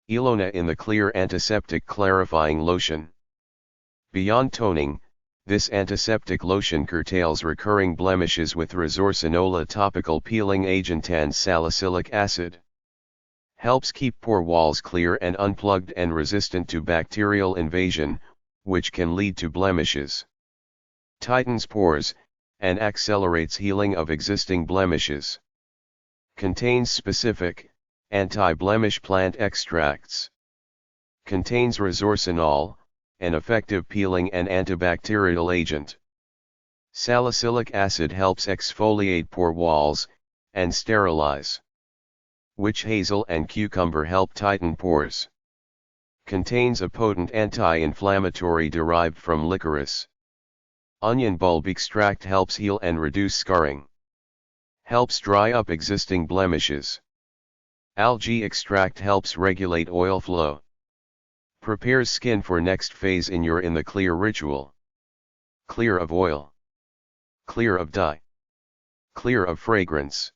Ilona in the CLEAR Antiseptic Clarifying Lotion. Beyond toning, this antiseptic lotion curtails recurring blemishes with Resorcinola topical peeling agentand salicylic acid. Helps keep pore walls clear and unplugged and resistant to bacterial invasion, which can lead to blemishes. Tightens pores, and accelerates healing of existing blemishes. Contains specific, anti-blemish plant extracts. Contains Resorcinol, an effective peeling and antibacterial agent. Salicylic acid helps exfoliate pore walls, and sterilize. Witch hazel and cucumber help tighten pores. Contains a potent anti-inflammatory derived from licorice. Onion bulb extract helps heal and reduce scarring. Helps dry up existing blemishes. Algae extract helps regulate oil flow. Prepares skin for next phase in the clear ritual. Clear of oil. Clear of dye. Clear of fragrance.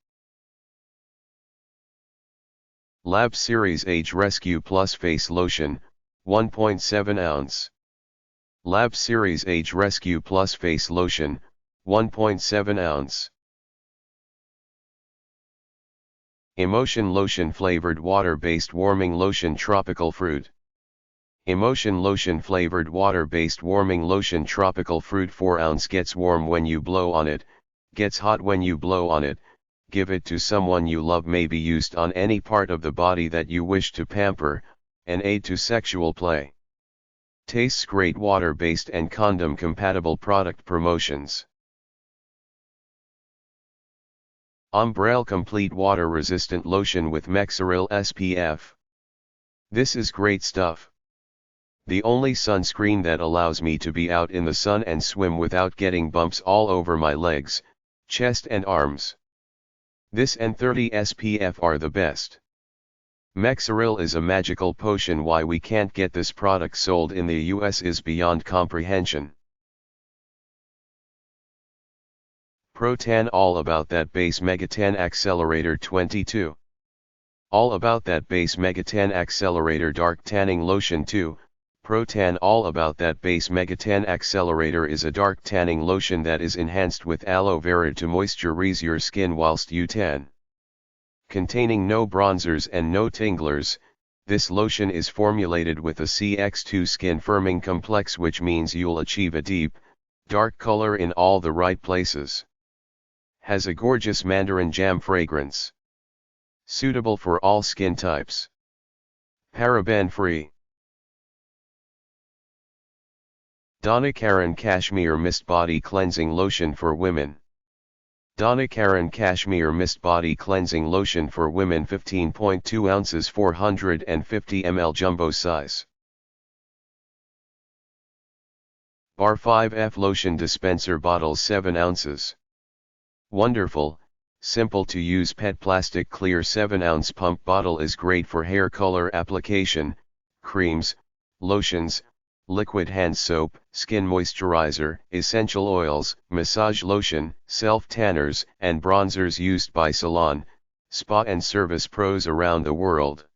Lab Series Age Rescue Plus Face Lotion, 1.7 ounce. Lab Series Age Rescue Plus Face Lotion, 1.7 ounce. Emotion Lotion Flavored Water-Based Warming Lotion Tropical Fruit. Emotion Lotion Flavored Water-Based Warming Lotion Tropical Fruit 4 ounce. Gets warm when you blow on it, gets hot when you blow on it. Give it to someone you love. May be used on any part of the body that you wish to pamper, an aid to sexual play. Tastes great. Water-based and condom-compatible product promotions. Umbrelle Complete Water-Resistant Lotion with Mexeril SPF. This is great stuff. The only sunscreen that allows me to be out in the sun and swim without getting bumps all over my legs, chest and arms. This and 30 SPF are the best. Mexeril is a magical potion. Why we can't get this product sold in the US is beyond comprehension. Pro-Tan All About That Base Megatan Accelerator 22. All About That Base Megatan Accelerator Dark Tanning Lotion 2. Pro-Tan All About That Base Megatan Accelerator is a dark tanning lotion that is enhanced with aloe vera to moisturize your skin whilst you tan. Containing no bronzers and no tinglers, this lotion is formulated with a CX2 skin firming complex, which means you'll achieve a deep, dark color in all the right places. Has a gorgeous mandarin jam fragrance. Suitable for all skin types. Paraben free. Donna Karan Cashmere Mist Body Cleansing Lotion for Women. Donna Karan Cashmere Mist Body Cleansing Lotion for Women 15.2 ounces 450 ml jumbo size. Bar 5F Lotion Dispenser Bottles 7 ounces. Wonderful, simple to use PET plastic clear 7 ounce pump bottle is great for hair color application, creams, lotions, liquid hand soap, skin moisturizer, essential oils, massage lotion, self-tanners and bronzers used by salon, spa and service pros around the world.